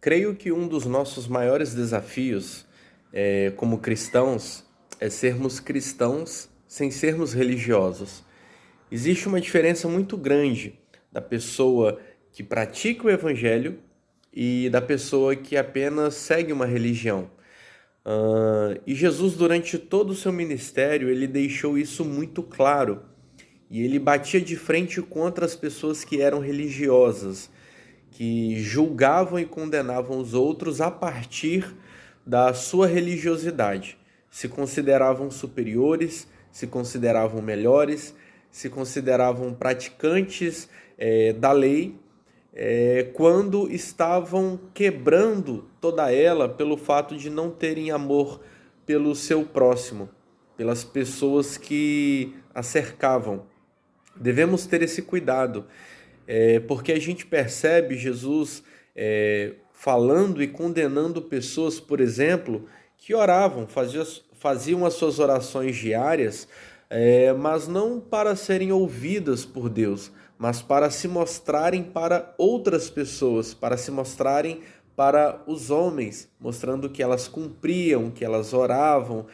Creio que um dos nossos maiores desafios, como cristãos, é sermos cristãos sem sermos religiosos. Existe uma diferença muito grande da pessoa que pratica o evangelho e da pessoa que apenas segue uma religião. E Jesus, durante todo o seu ministério, ele deixou isso muito claro. E ele batia de frente contra as pessoas que eram religiosas, que julgavam e condenavam os outros a partir da sua religiosidade. Se consideravam superiores, se consideravam melhores, se consideravam praticantes da lei, quando estavam quebrando toda ela pelo fato de não terem amor pelo seu próximo, pelas pessoas que a cercavam. Devemos ter esse cuidado, porque a gente percebe Jesus falando e condenando pessoas, por exemplo, que oravam, faziam as suas orações diárias, mas não para serem ouvidas por Deus, mas para se mostrarem para outras pessoas, para se mostrarem para os homens, mostrando que elas cumpriam, que elas oravam,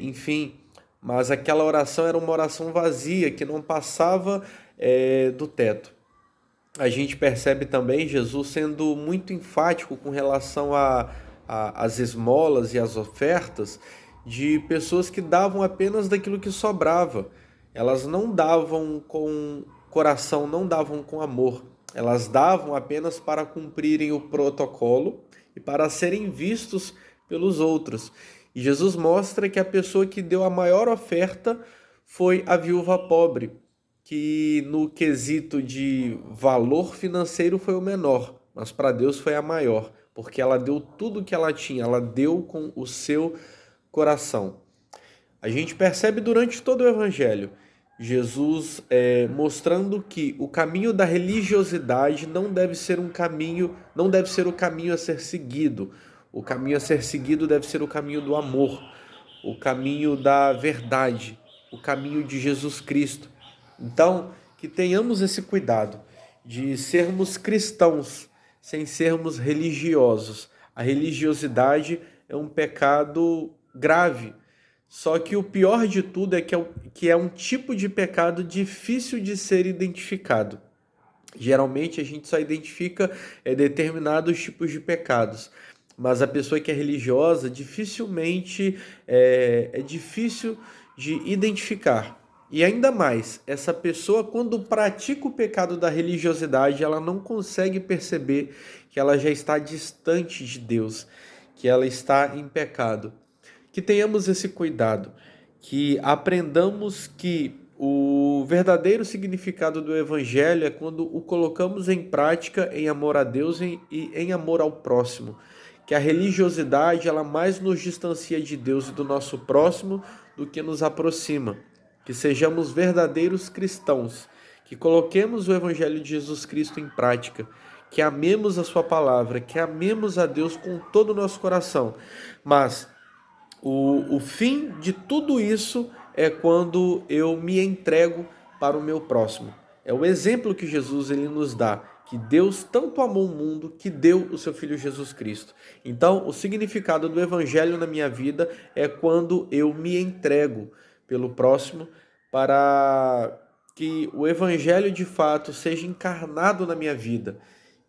enfim. Mas aquela oração era uma oração vazia, que não passava do teto. A gente percebe também Jesus sendo muito enfático com relação às esmolas e às ofertas de pessoas que davam apenas daquilo que sobrava. Elas não davam com coração, não davam com amor. Elas davam apenas para cumprirem o protocolo e para serem vistos pelos outros. E Jesus mostra que a pessoa que deu a maior oferta foi a viúva pobre, que no quesito de valor financeiro foi o menor, mas para Deus foi a maior, porque ela deu tudo que ela tinha, ela deu com o seu coração. A gente percebe durante todo o Evangelho Jesus mostrando que o caminho da religiosidade não deve ser um caminho, não deve ser o caminho a ser seguido. O caminho a ser seguido deve ser o caminho do amor, o caminho da verdade, o caminho de Jesus Cristo. Então, que tenhamos esse cuidado de sermos cristãos sem sermos religiosos. A religiosidade é um pecado grave. Só que o pior de tudo é que é um tipo de pecado difícil de ser identificado. Geralmente a gente só identifica determinados tipos de pecados, mas a pessoa que é religiosa dificilmente é difícil de identificar. E ainda mais, essa pessoa, quando pratica o pecado da religiosidade, ela não consegue perceber que ela já está distante de Deus, que ela está em pecado. Que tenhamos esse cuidado, que aprendamos que o verdadeiro significado do Evangelho é quando o colocamos em prática em amor a Deus e em amor ao próximo. Que a religiosidade ela mais nos distancia de Deus e do nosso próximo do que nos aproxima. Que sejamos verdadeiros cristãos, que coloquemos o Evangelho de Jesus Cristo em prática, que amemos a sua palavra, que amemos a Deus com todo o nosso coração. Mas o fim de tudo isso é quando eu me entrego para o meu próximo. É o exemplo que Jesus ele nos dá, que Deus tanto amou o mundo que deu o seu Filho Jesus Cristo. Então, o significado do Evangelho na minha vida é quando eu me entrego pelo próximo para que o Evangelho de fato seja encarnado na minha vida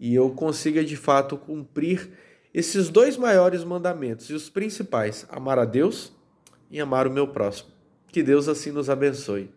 e eu consiga de fato cumprir esses dois maiores mandamentos e os principais, amar a Deus e amar o meu próximo. Que Deus assim nos abençoe.